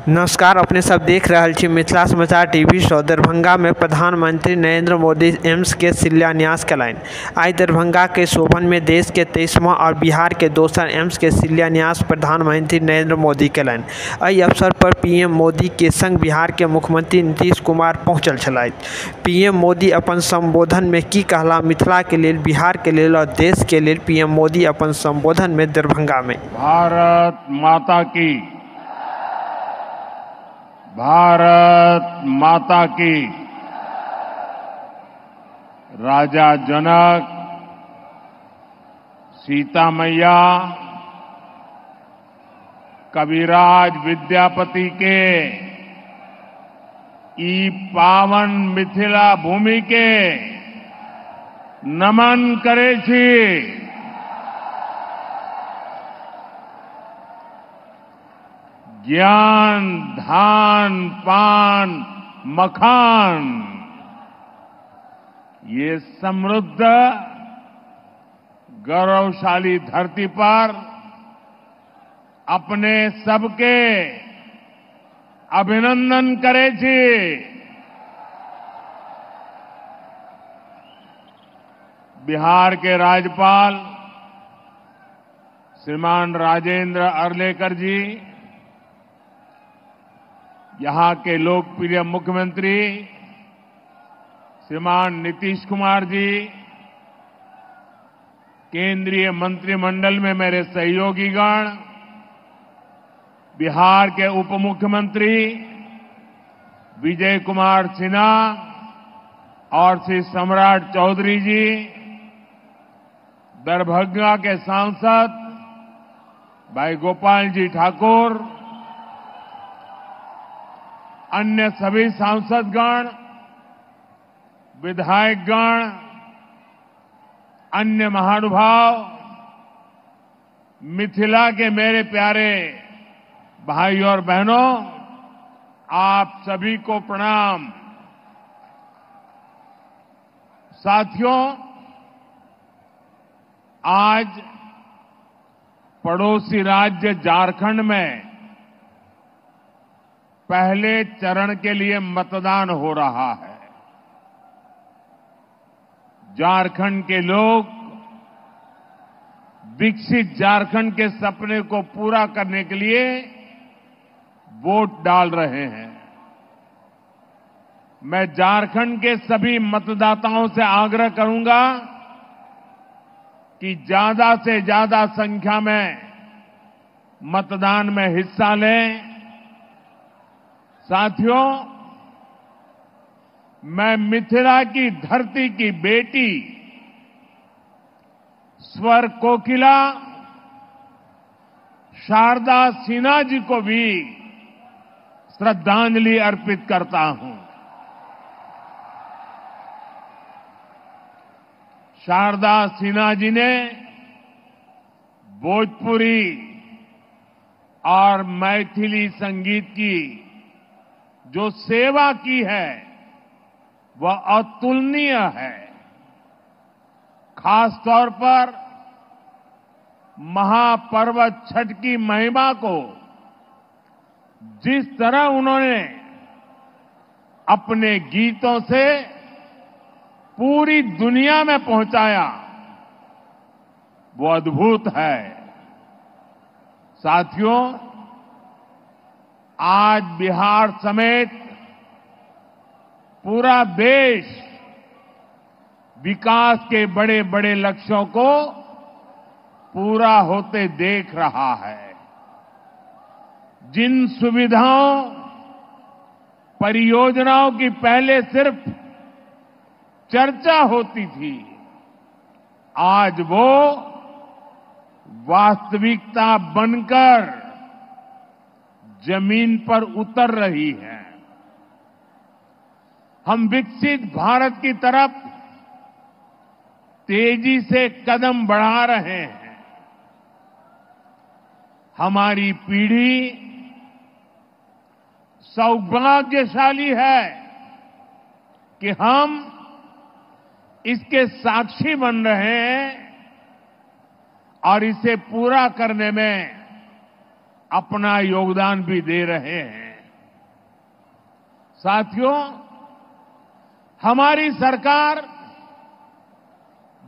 नमस्कार, अपने सब देख रहल छी मिथिला समाचार टीवी शो। दरभंगा में प्रधानमंत्री नरेंद्र मोदी एम्स के शिलान्यास कयलनि। आइ दरभंगा के शोभन में देश के 23वां और बिहार के दोसर एम्स के शिलान्यास प्रधानमंत्री नरेंद्र मोदी कयलनि। एहि अवसर पर पीएम मोदी के संग बिहार के मुख्यमंत्री नीतीश कुमार पहुंचल छलथि। पीएम मोदी अपन संबोधन में की कहला, मिथिला के लेल, बिहार के लेल और देश के लेल पीएम मोदी अपन संबोधन में दरभंगा में भारत माता की, भारत माता की। राजा जनक, सीता मैया, कविराज विद्यापति के ई पावन मिथिला भूमि के नमन करे छी। ज्ञान, धान, पान, मखान, ये समृद्ध गौरवशाली धरती पर अपने सबके अभिनंदन करे छी। बिहार के राज्यपाल श्रीमान राजेंद्र अर्लेकर जी, यहां के लोकप्रिय मुख्यमंत्री श्रीमान नीतीश कुमार जी, केंद्रीय मंत्रिमंडल में मेरे सहयोगीगण, बिहार के उप मुख्यमंत्री विजय कुमार सिन्हा और श्री सम्राट चौधरी जी, दरभंगा के सांसद भाई गोपाल जी ठाकुर, अन्य सभी सांसदगण, विधायकगण, अन्य महानुभाव, मिथिला के मेरे प्यारे भाई और बहनों, आप सभी को प्रणाम। साथियों, आज पड़ोसी राज्य झारखंड में पहले चरण के लिए मतदान हो रहा है। झारखंड के लोग विकसित झारखंड के सपने को पूरा करने के लिए वोट डाल रहे हैं। मैं झारखंड के सभी मतदाताओं से आग्रह करूंगा कि ज्यादा से ज्यादा संख्या में मतदान में हिस्सा लें। साथियों, मैं मिथिला की धरती की बेटी स्वर कोकिला शारदा सिन्हा जी को भी श्रद्धांजलि अर्पित करता हूं। शारदा सिन्हा जी ने भोजपुरी और मैथिली संगीत की जो सेवा की है वह अतुलनीय है। खास तौर पर महापर्व छठ की महिमा को जिस तरह उन्होंने अपने गीतों से पूरी दुनिया में पहुंचाया, वो अद्भुत है। साथियों, आज बिहार समेत पूरा देश विकास के बड़े बड़े लक्ष्यों को पूरा होते देख रहा है। जिन सुविधाओं, परियोजनाओं की पहले सिर्फ चर्चा होती थी, आज वो वास्तविकता बनकर जमीन पर उतर रही है। हम विकसित भारत की तरफ तेजी से कदम बढ़ा रहे हैं। हमारी पीढ़ी सौभाग्यशाली है कि हम इसके साक्षी बन रहे हैं और इसे पूरा करने में अपना योगदान भी दे रहे हैं। साथियों, हमारी सरकार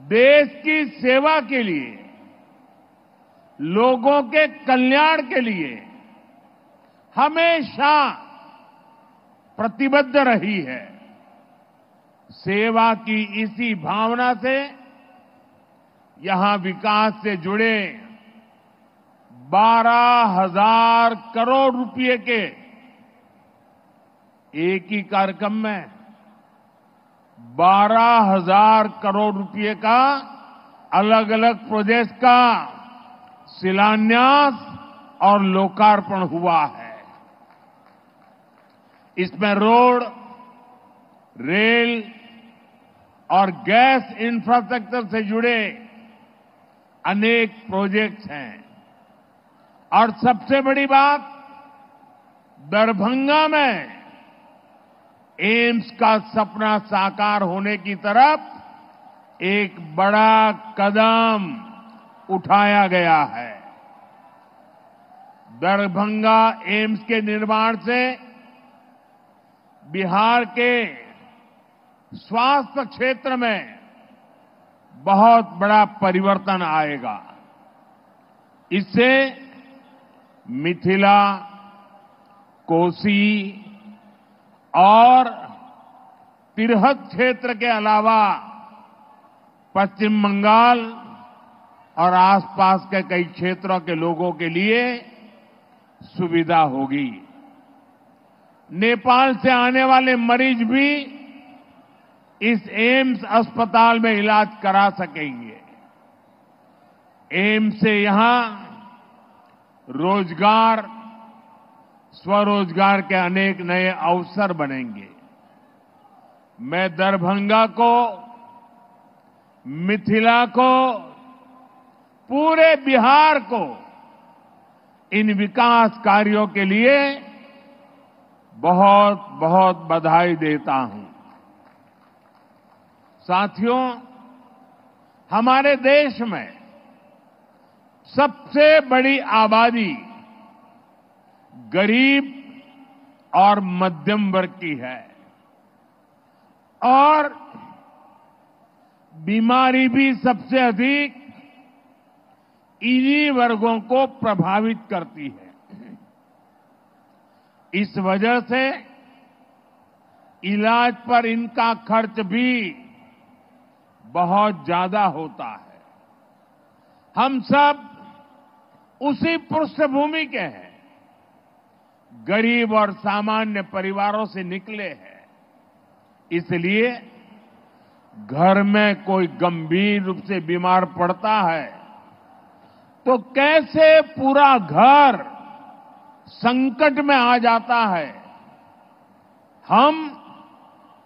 देश की सेवा के लिए, लोगों के कल्याण के लिए हमेशा प्रतिबद्ध रही है। सेवा की इसी भावना से यहां विकास से जुड़े 12,000 करोड़ रुपए के एक ही कार्यक्रम में 12,000 करोड़ रुपए का अलग अलग प्रोजेक्ट का शिलान्यास और लोकार्पण हुआ है। इसमें रोड, रेल और गैस इंफ्रास्ट्रक्चर से जुड़े अनेक प्रोजेक्ट्स हैं। और सबसे बड़ी बात, दरभंगा में एम्स का सपना साकार होने की तरफ एक बड़ा कदम उठाया गया है। दरभंगा एम्स के निर्माण से बिहार के स्वास्थ्य क्षेत्र में बहुत बड़ा परिवर्तन आएगा। इससे मिथिला, कोसी और तिरहुत क्षेत्र के अलावा पश्चिम बंगाल और आसपास के कई क्षेत्रों के लोगों के लिए सुविधा होगी। नेपाल से आने वाले मरीज भी इस एम्स अस्पताल में इलाज करा सकेंगे। एम्स से यहां रोजगार, स्वरोजगार के अनेक नए अवसर बनेंगे। मैं दरभंगा को, मिथिला को, पूरे बिहार को इन विकास कार्यों के लिए बहुत बहुत बधाई देता हूं। साथियों, हमारे देश में सबसे बड़ी आबादी गरीब और मध्यम वर्ग की है और बीमारी भी सबसे अधिक इन्हीं वर्गों को प्रभावित करती है। इस वजह से इलाज पर इनका खर्च भी बहुत ज्यादा होता है। हम सब उसी पृष्ठभूमि के हैं, गरीब और सामान्य परिवारों से निकले हैं। इसलिए घर में कोई गंभीर रूप से बीमार पड़ता है तो कैसे पूरा घर संकट में आ जाता है, हम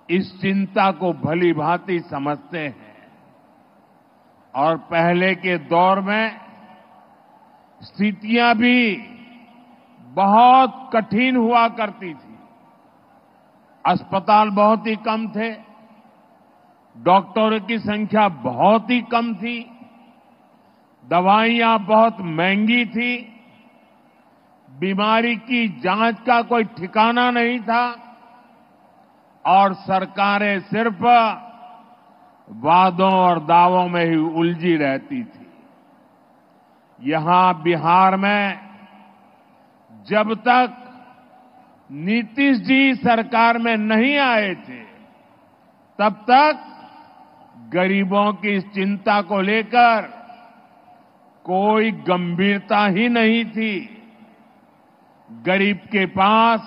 इस चिंता को भली भांति समझते हैं। और पहले के दौर में स्थितियां भी बहुत कठिन हुआ करती थी। अस्पताल बहुत ही कम थे, डॉक्टरों की संख्या बहुत ही कम थी, दवाइयां बहुत महंगी थी, बीमारी की जांच का कोई ठिकाना नहीं था और सरकारें सिर्फ वादों और दावों में ही उलझी रहती थी। यहां बिहार में जब तक नीतीश जी सरकार में नहीं आए थे, तब तक गरीबों की इस चिंता को लेकर कोई गंभीरता ही नहीं थी। गरीब के पास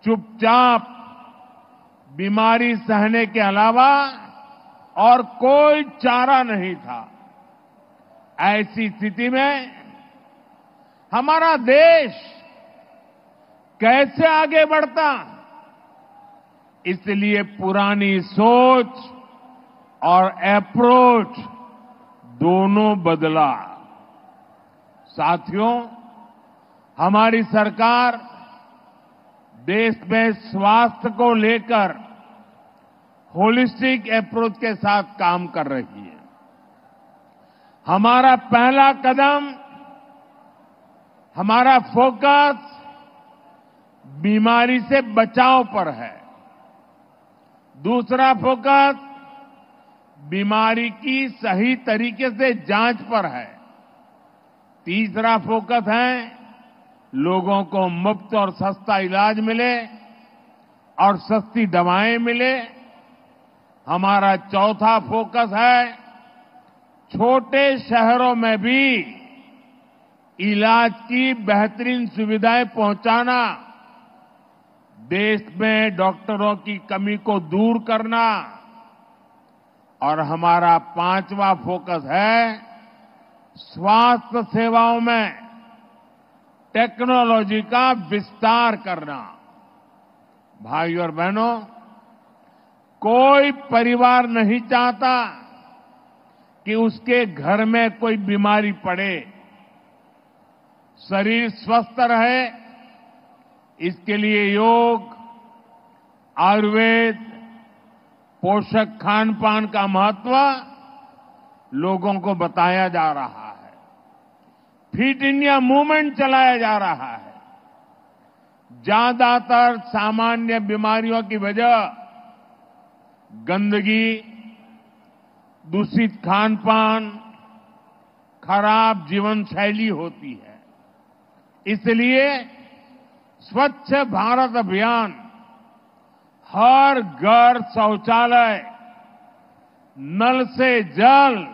चुपचाप बीमारी सहने के अलावा और कोई चारा नहीं था। ऐसी स्थिति में हमारा देश कैसे आगे बढ़ता? इसलिए पुरानी सोच और अप्रोच दोनों बदला। साथियों, हमारी सरकार देश में स्वास्थ्य को लेकर होलिस्टिक अप्रोच के साथ काम कर रही है। हमारा पहला कदम, हमारा फोकस बीमारी से बचाव पर है। दूसरा फोकस बीमारी की सही तरीके से जांच पर है। तीसरा फोकस है लोगों को मुफ्त और सस्ता इलाज मिले और सस्ती दवाएं मिले। हमारा चौथा फोकस है छोटे शहरों में भी इलाज की बेहतरीन सुविधाएं पहुंचाना, देश में डॉक्टरों की कमी को दूर करना। और हमारा पांचवा फोकस है स्वास्थ्य सेवाओं में टेक्नोलॉजी का विस्तार करना। भाइयों और बहनों, कोई परिवार नहीं चाहता कि उसके घर में कोई बीमारी पड़े। शरीर स्वस्थ रहे, इसके लिए योग, आयुर्वेद, पोषक खान पान का महत्व लोगों को बताया जा रहा है। फिट इंडिया मूवमेंट चलाया जा रहा है। ज्यादातर सामान्य बीमारियों की वजह गंदगी, दूषित खान पान, खराब जीवन शैली होती है। इसलिए स्वच्छ भारत अभियान, हर घर शौचालय, नल से जल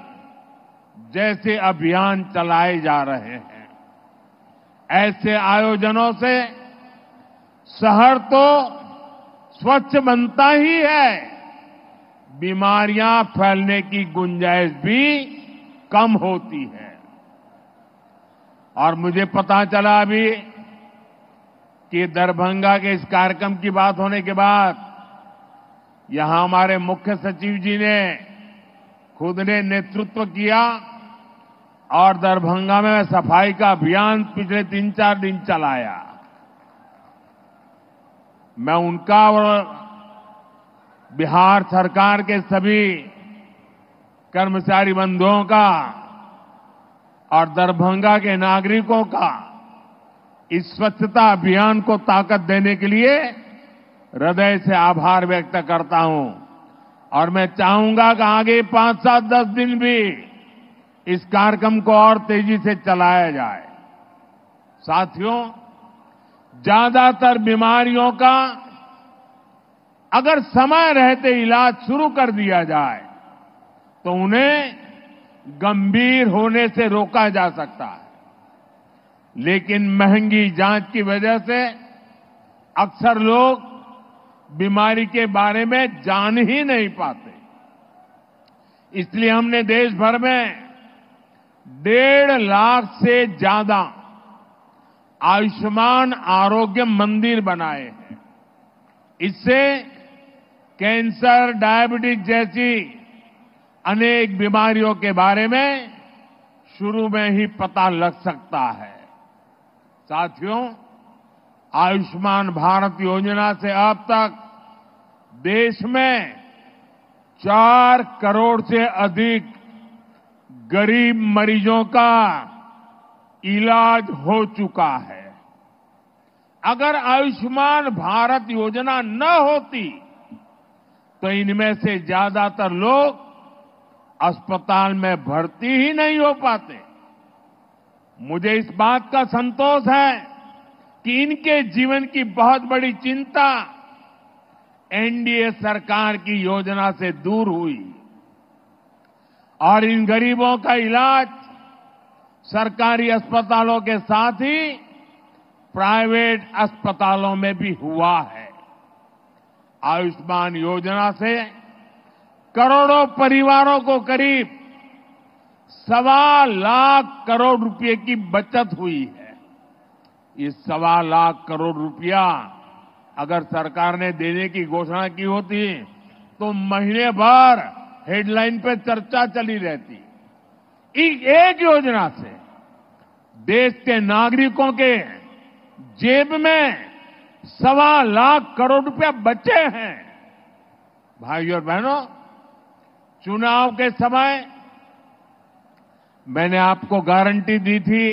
जैसे अभियान चलाए जा रहे हैं। ऐसे आयोजनों से शहर तो स्वच्छ बनता ही है, बीमारियां फैलने की गुंजाइश भी कम होती है। और मुझे पता चला अभी कि दरभंगा के इस कार्यक्रम की बात होने के बाद यहां हमारे मुख्य सचिव जी ने खुद ने नेतृत्व किया और दरभंगा में सफाई का अभियान पिछले 3-4 दिन चलाया। मैं उनका और बिहार सरकार के सभी कर्मचारी बंधुओं का और दरभंगा के नागरिकों का इस स्वच्छता अभियान को ताकत देने के लिए हृदय से आभार व्यक्त करता हूं। और मैं चाहूंगा कि आगे 5, 7, 10 दिन भी इस कार्यक्रम को और तेजी से चलाया जाए। साथियों, ज्यादातर बीमारियों का अगर समय रहते इलाज शुरू कर दिया जाए तो उन्हें गंभीर होने से रोका जा सकता है। लेकिन महंगी जांच की वजह से अक्सर लोग बीमारी के बारे में जान ही नहीं पाते। इसलिए हमने देश भर में 1.5 लाख से ज्यादा आयुष्मान आरोग्य मंदिर बनाए हैं। इससे कैंसर, डायबिटीज जैसी अनेक बीमारियों के बारे में शुरू में ही पता लग सकता है। साथियों, आयुष्मान भारत योजना से अब तक देश में 4 करोड़ से अधिक गरीब मरीजों का इलाज हो चुका है। अगर आयुष्मान भारत योजना न होती तो इनमें से ज्यादातर लोग अस्पताल में भर्ती ही नहीं हो पाते। मुझे इस बात का संतोष है कि इनके जीवन की बहुत बड़ी चिंता एनडीए सरकार की योजना से दूर हुई और इन गरीबों का इलाज सरकारी अस्पतालों के साथ ही प्राइवेट अस्पतालों में भी हुआ है। आयुष्मान योजना से करोड़ों परिवारों को करीब 1.25 लाख करोड़ रुपए की बचत हुई है। ये 1.25 लाख करोड़ रुपया अगर सरकार ने देने की घोषणा की होती तो महीने भर हेडलाइन पे चर्चा चली रहती। एक योजना से देश के नागरिकों के जेब में 1.25 लाख करोड़ रुपया बचे हैं। भाइयों और बहनों, चुनाव के समय मैंने आपको गारंटी दी थी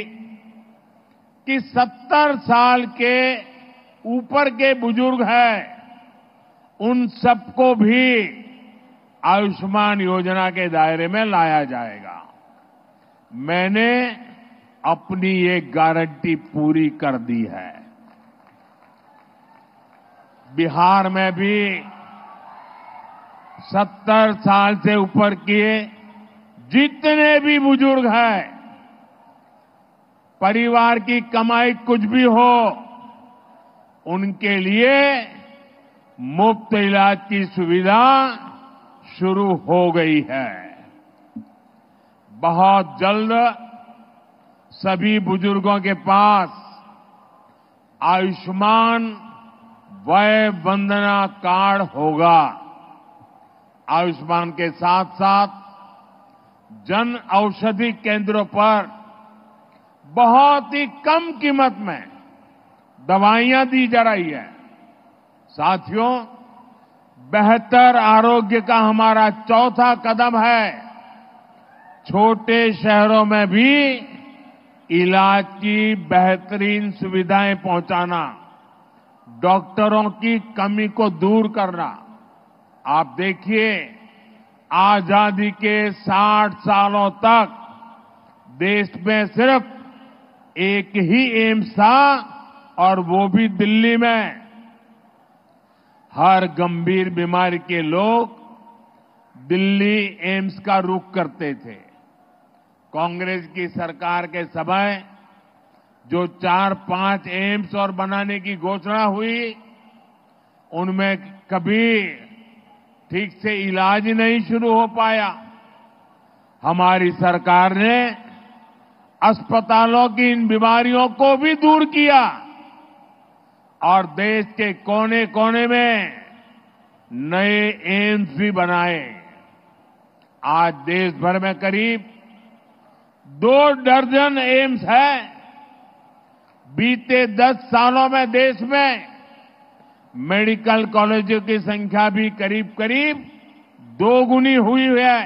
कि 70 साल के ऊपर के बुजुर्ग हैं, उन सबको भी आयुष्मान योजना के दायरे में लाया जाएगा। मैंने अपनी ये गारंटी पूरी कर दी है। बिहार में भी 70 साल से ऊपर के जितने भी बुजुर्ग हैं, परिवार की कमाई कुछ भी हो, उनके लिए मुफ्त इलाज की सुविधा शुरू हो गई है। बहुत जल्द सभी बुजुर्गों के पास आयुष्मान वय वंदना कार्ड होगा। आयुष्मान के साथ साथ जन औषधि केंद्रों पर बहुत ही कम कीमत में दवाइयां दी जा रही है। साथियों, बेहतर आरोग्य का हमारा चौथा कदम है छोटे शहरों में भी इलाज की बेहतरीन सुविधाएं पहुंचाना, डॉक्टरों की कमी को दूर करना। आप देखिए, आजादी के 60 सालों तक देश में सिर्फ एक ही एम्स था, और वो भी दिल्ली में। हर गंभीर बीमारी के लोग दिल्ली एम्स का रुख करते थे। कांग्रेस की सरकार के समय जो 4-5 एम्स और बनाने की घोषणा हुई, उनमें कभी ठीक से इलाज ही नहीं शुरू हो पाया। हमारी सरकार ने अस्पतालों की इन बीमारियों को भी दूर किया और देश के कोने कोने में नए एम्स भी बनाए। आज देश भर में करीब 2 दर्जन एम्स है। बीते 10 सालों में देश में मेडिकल कॉलेजों की संख्या भी करीब करीब 2 गुनी हुई है।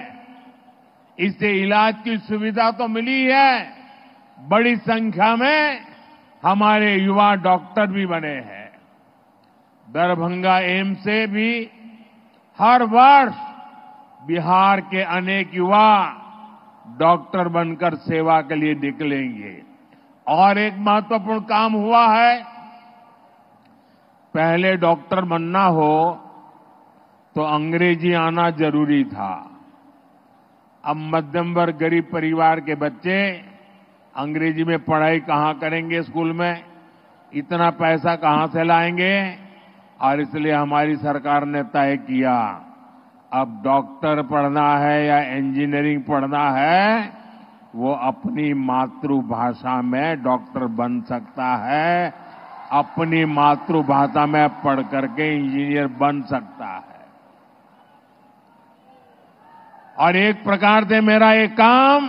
इससे इलाज की सुविधा तो मिली है, बड़ी संख्या में हमारे युवा डॉक्टर भी बने हैं। दरभंगा एम्स से भी हर वर्ष बिहार के अनेक युवा डॉक्टर बनकर सेवा के लिए निकलेंगे। और एक महत्वपूर्ण काम हुआ है, पहले डॉक्टर बनना हो तो अंग्रेजी आना जरूरी था। अब मध्यम वर्ग गरीब परिवार के बच्चे अंग्रेजी में पढ़ाई कहां करेंगे, स्कूल में इतना पैसा कहां से लाएंगे। और इसलिए हमारी सरकार ने तय किया, अब डॉक्टर पढ़ना है या इंजीनियरिंग पढ़ना है, वो अपनी मातृभाषा में डॉक्टर बन सकता है, अपनी मातृभाषा में पढ़ करके इंजीनियर बन सकता है। और एक प्रकार से मेरा ये काम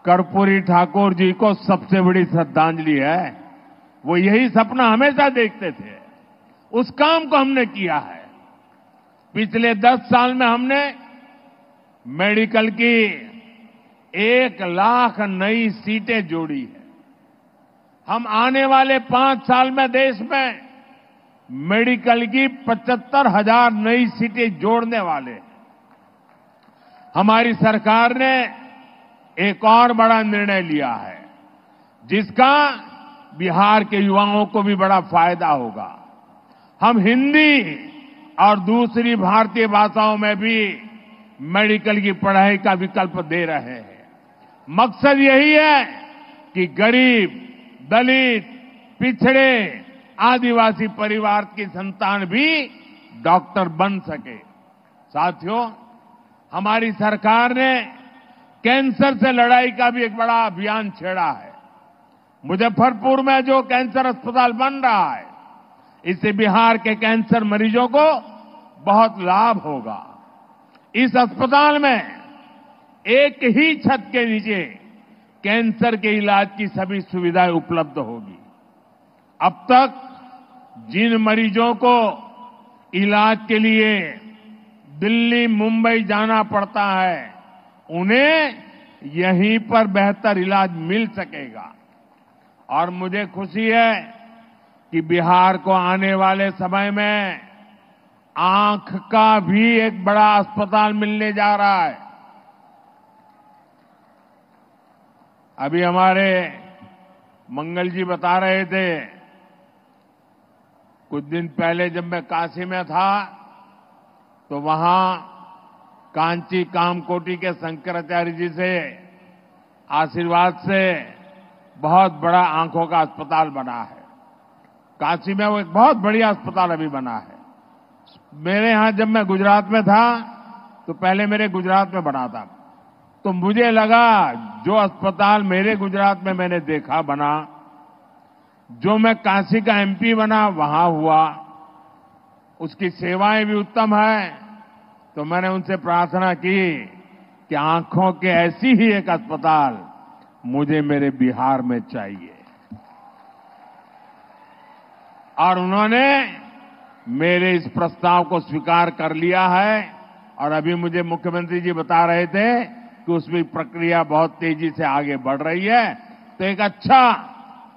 कर्पूरी ठाकुर जी को सबसे बड़ी श्रद्धांजलि है। वो यही सपना हमेशा देखते थे, उस काम को हमने किया है। पिछले 10 साल में हमने मेडिकल की 1 लाख नई सीटें जोड़ी है। हम आने वाले 5 साल में देश में मेडिकल की 75,000 नई सीटें जोड़ने वाले हैं। हमारी सरकार ने एक और बड़ा निर्णय लिया है, जिसका बिहार के युवाओं को भी बड़ा फायदा होगा। हम हिंदी और दूसरी भारतीय भाषाओं में भी मेडिकल की पढ़ाई का विकल्प दे रहे हैं। मकसद यही है कि गरीब, दलित, पिछड़े, आदिवासी परिवार की संतान भी डॉक्टर बन सके। साथियों, हमारी सरकार ने कैंसर से लड़ाई का भी एक बड़ा अभियान छेड़ा है। मुजफ्फरपुर में जो कैंसर अस्पताल बन रहा है, इससे बिहार के कैंसर मरीजों को बहुत लाभ होगा। इस अस्पताल में एक ही छत के नीचे कैंसर के इलाज की सभी सुविधाएं उपलब्ध होगी। अब तक जिन मरीजों को इलाज के लिए दिल्ली, मुंबई जाना पड़ता है, उन्हें यहीं पर बेहतर इलाज मिल सकेगा। और मुझे खुशी है कि बिहार को आने वाले समय में आंख का भी एक बड़ा अस्पताल मिलने जा रहा है। अभी हमारे मंगल जी बता रहे थे, कुछ दिन पहले जब मैं काशी में था तो वहां कांची कामकोटी के शंकराचार्य जी से आशीर्वाद से बहुत बड़ा आंखों का अस्पताल बना है। काशी में वो एक बहुत बढ़िया अस्पताल अभी बना है। मेरे यहां जब मैं गुजरात में था तो पहले मेरे गुजरात में बना था, तो मुझे लगा जो अस्पताल मेरे गुजरात में मैंने देखा बना, जो मैं काशी का एमपी बना वहां हुआ, उसकी सेवाएं भी उत्तम है। तो मैंने उनसे प्रार्थना की कि आंखों के ऐसी ही एक अस्पताल मुझे मेरे बिहार में चाहिए, और उन्होंने मेरे इस प्रस्ताव को स्वीकार कर लिया है। और अभी मुझे मुख्यमंत्री जी बता रहे थे कि उसमें प्रक्रिया बहुत तेजी से आगे बढ़ रही है, तो एक अच्छा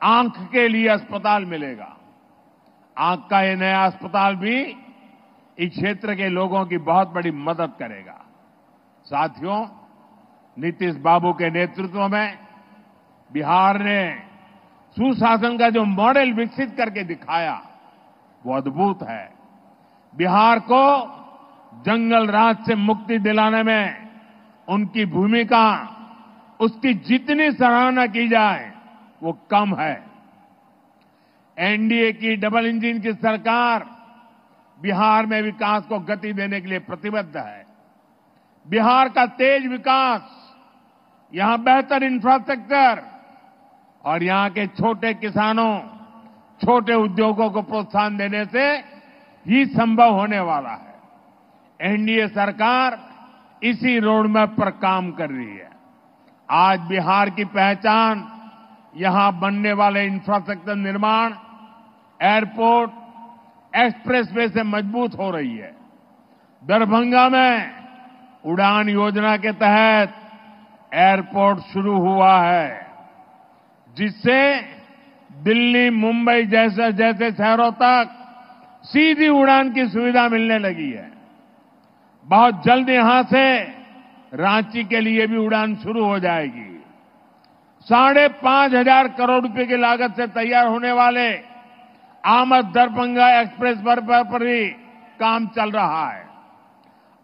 आंख के लिए अस्पताल मिलेगा। आंख का ये नया अस्पताल भी इस क्षेत्र के लोगों की बहुत बड़ी मदद करेगा। साथियों, नीतीश बाबू के नेतृत्व में बिहार ने सुशासन का जो मॉडल विकसित करके दिखाया वो अद्भुत है। बिहार को जंगल राज से मुक्ति दिलाने में उनकी भूमिका, उसकी जितनी सराहना की जाए वो कम है। एनडीए की डबल इंजन की सरकार बिहार में विकास को गति देने के लिए प्रतिबद्ध है। बिहार का तेज विकास, यहां बेहतर इंफ्रास्ट्रक्चर और यहां के छोटे किसानों, छोटे उद्योगों को प्रोत्साहन देने से ही संभव होने वाला है। एनडीए सरकार इसी रोडमैप पर काम कर रही है। आज बिहार की पहचान यहां बनने वाले इंफ्रास्ट्रक्चर निर्माण, एयरपोर्ट, एक्सप्रेसवे से मजबूत हो रही है। दरभंगा में उड़ान योजना के तहत एयरपोर्ट शुरू हुआ है, जिससे दिल्ली, मुंबई जैसे शहरों तक सीधी उड़ान की सुविधा मिलने लगी है। बहुत जल्द यहां से रांची के लिए भी उड़ान शुरू हो जाएगी। 5,500 करोड़ रुपए की लागत से तैयार होने वाले आमद दरभंगा एक्सप्रेस पर भी काम चल रहा है।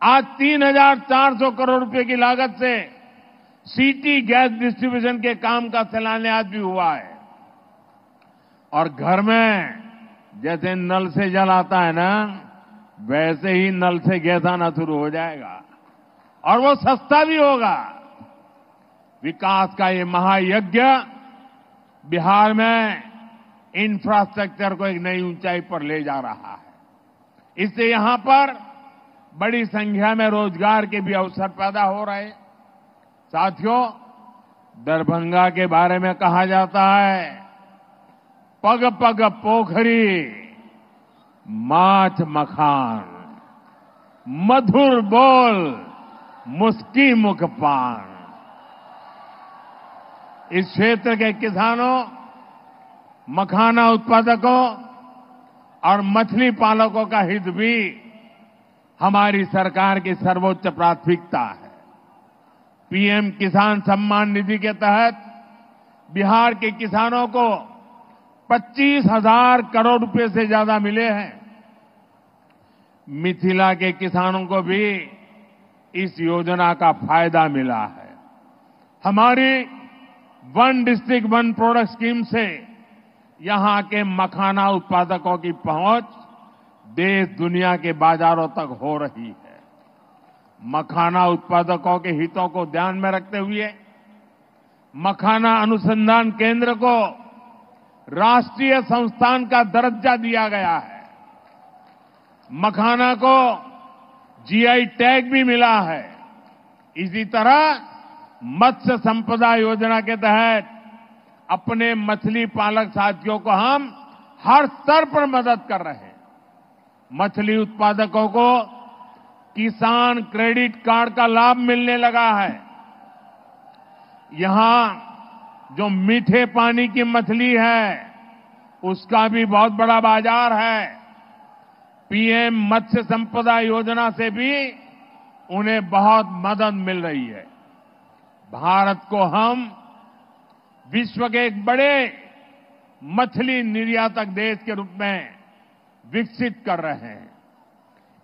आज 3,400 करोड़ रुपए की लागत से सिटी गैस डिस्ट्रीब्यूशन के काम का शिलान्यास भी हुआ है। और घर में जैसे नल से जल आता है ना, वैसे ही नल से गैस आना शुरू हो जाएगा, और वो सस्ता भी होगा। विकास का ये महायज्ञ बिहार में इंफ्रास्ट्रक्चर को एक नई ऊंचाई पर ले जा रहा है। इससे यहां पर बड़ी संख्या में रोजगार के भी अवसर पैदा हो रहे हैं। साथियों, दरभंगा के बारे में कहा जाता है, पग पग पोखरी माछ मखान, मधुर बोल मुस्की मुख पान। इस क्षेत्र के किसानों, मखाना उत्पादकों और मछली पालकों का हित भी हमारी सरकार की सर्वोच्च प्राथमिकता है। पीएम किसान सम्मान निधि के तहत बिहार के किसानों को 25,000 करोड़ रुपए से ज्यादा मिले हैं। मिथिला के किसानों को भी इस योजना का फायदा मिला है। हमारी one district one product scheme से यहां के मखाना उत्पादकों की पहुंच देश दुनिया के बाजारों तक हो रही है। मखाना उत्पादकों के हितों को ध्यान में रखते हुए मखाना अनुसंधान केंद्र को राष्ट्रीय संस्थान का दर्जा दिया गया है। मखाना को जीआई टैग भी मिला है। इसी तरह मत्स्य संपदा योजना के तहत अपने मछली पालक साथियों को हम हर स्तर पर मदद कर रहे हैं। मछली उत्पादकों को किसान क्रेडिट कार्ड का लाभ मिलने लगा है। यहां जो मीठे पानी की मछली है उसका भी बहुत बड़ा बाजार है। पीएम मत्स्य संपदा योजना से भी उन्हें बहुत मदद मिल रही है। भारत को हम विश्व के एक बड़े मछली निर्यातक देश के रूप में विकसित कर रहे हैं।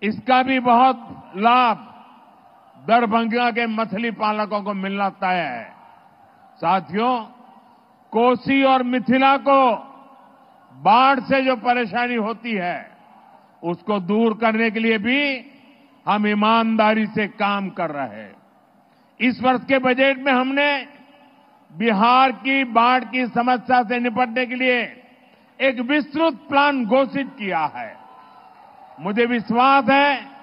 इसका भी बहुत लाभ दरभंगा के मछली पालकों को मिलना तय है। साथियों, कोसी और मिथिला को बाढ़ से जो परेशानी होती है उसको दूर करने के लिए भी हम ईमानदारी से काम कर रहे हैं। इस वर्ष के बजट में हमने बिहार की बाढ़ की समस्या से निपटने के लिए एक विस्तृत प्लान घोषित किया है। मुझे विश्वास है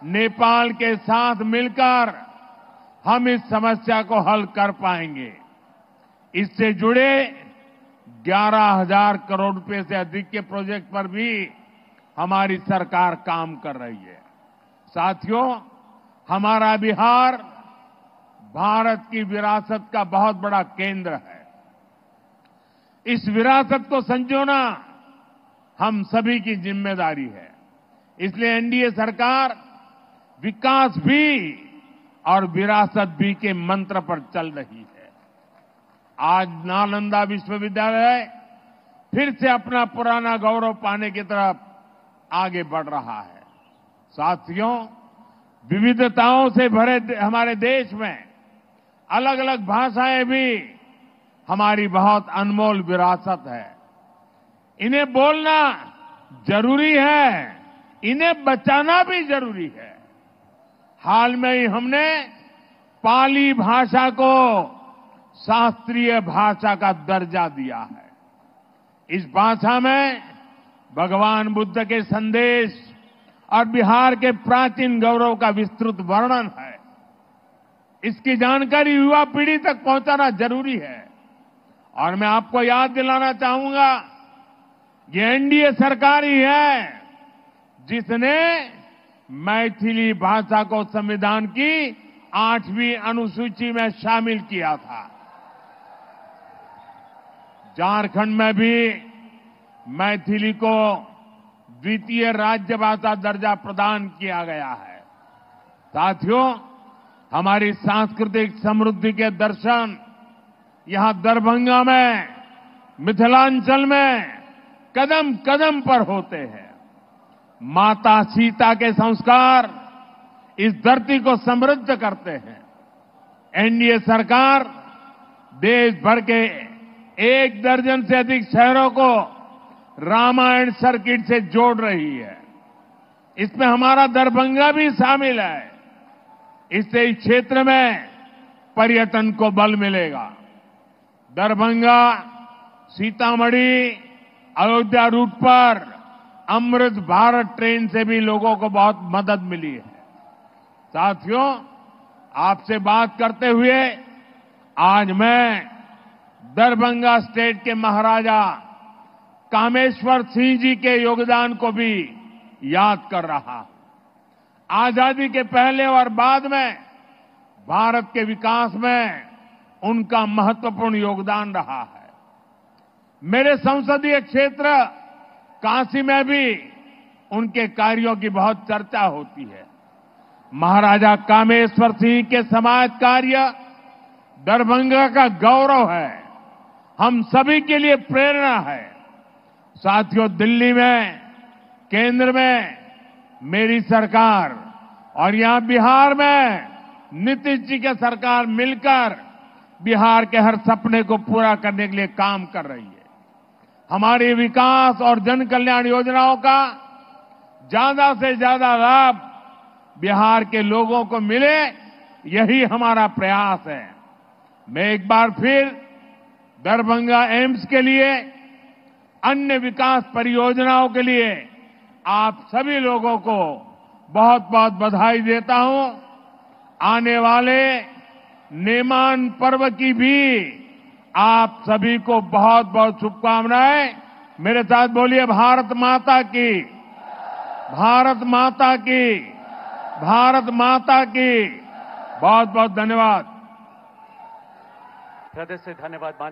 नेपाल के साथ मिलकर हम इस समस्या को हल कर पाएंगे। इससे जुड़े 11,000 करोड़ रुपए से अधिक के प्रोजेक्ट पर भी हमारी सरकार काम कर रही है। साथियों, हमारा बिहार भारत की विरासत का बहुत बड़ा केंद्र है। इस विरासत को संजोना हम सभी की जिम्मेदारी है। इसलिए एनडीए सरकार विकास भी और विरासत भी के मंत्र पर चल रही है। आज नालंदा विश्वविद्यालय फिर से अपना पुराना गौरव पाने की तरफ आगे बढ़ रहा है। साथियों, विविधताओं से भरे हमारे देश में अलग अलग भाषाएं भी हमारी बहुत अनमोल विरासत है। इन्हें बोलना जरूरी है, इन्हें बचाना भी जरूरी है। हाल में ही हमने पाली भाषा को शास्त्रीय भाषा का दर्जा दिया है। इस भाषा में भगवान बुद्ध के संदेश और बिहार के प्राचीन गौरव का विस्तृत वर्णन है। इसकी जानकारी युवा पीढ़ी तक पहुंचाना जरूरी है। और मैं आपको याद दिलाना चाहूंगा, ये एनडीए सरकार ही है जिसने मैथिली भाषा को संविधान की 8वीं अनुसूची में शामिल किया था। झारखंड में भी मैथिली को द्वितीय राज्य भाषा दर्जा प्रदान किया गया है। साथियों, हमारी सांस्कृतिक समृद्धि के दर्शन यहां दरभंगा में, मिथिलांचल में कदम कदम पर होते हैं। माता सीता के संस्कार इस धरती को समृद्ध करते हैं। एनडीए सरकार देश भर के 1 दर्जन से अधिक शहरों को रामायण सर्किट से जोड़ रही है। इसमें हमारा दरभंगा भी शामिल है। इससे इस क्षेत्र में पर्यटन को बल मिलेगा। दरभंगा सीतामढ़ी अयोध्या रूट पर अमृत भारत ट्रेन से भी लोगों को बहुत मदद मिली है। साथियों, आपसे बात करते हुए आज मैं दरभंगा स्टेट के महाराजा कामेश्वर सिंह जी के योगदान को भी याद कर रहा हूं। आजादी के पहले और बाद में भारत के विकास में उनका महत्वपूर्ण योगदान रहा है। मेरे संसदीय क्षेत्र काशी में भी उनके कार्यों की बहुत चर्चा होती है। महाराजा कामेश्वर सिंह के समाज कार्य दरभंगा का गौरव है, हम सभी के लिए प्रेरणा है। साथियों, दिल्ली में, केंद्र में मेरी सरकार और यहां बिहार में नीतीश जी की सरकार मिलकर बिहार के हर सपने को पूरा करने के लिए काम कर रही है। हमारी विकास और जन कल्याण योजनाओं का ज्यादा से ज्यादा लाभ बिहार के लोगों को मिले, यही हमारा प्रयास है। मैं एक बार फिर दरभंगा एम्स के लिए, अन्य विकास परियोजनाओं के लिए आप सभी लोगों को बहुत बहुत बधाई देता हूं। आने वाले नेमान पर्व की भी आप सभी को बहुत बहुत शुभकामनाएं। मेरे साथ बोलिए, भारत माता की, भारत माता की, भारत माता की। बहुत बहुत धन्यवाद। हृदय से धन्यवाद।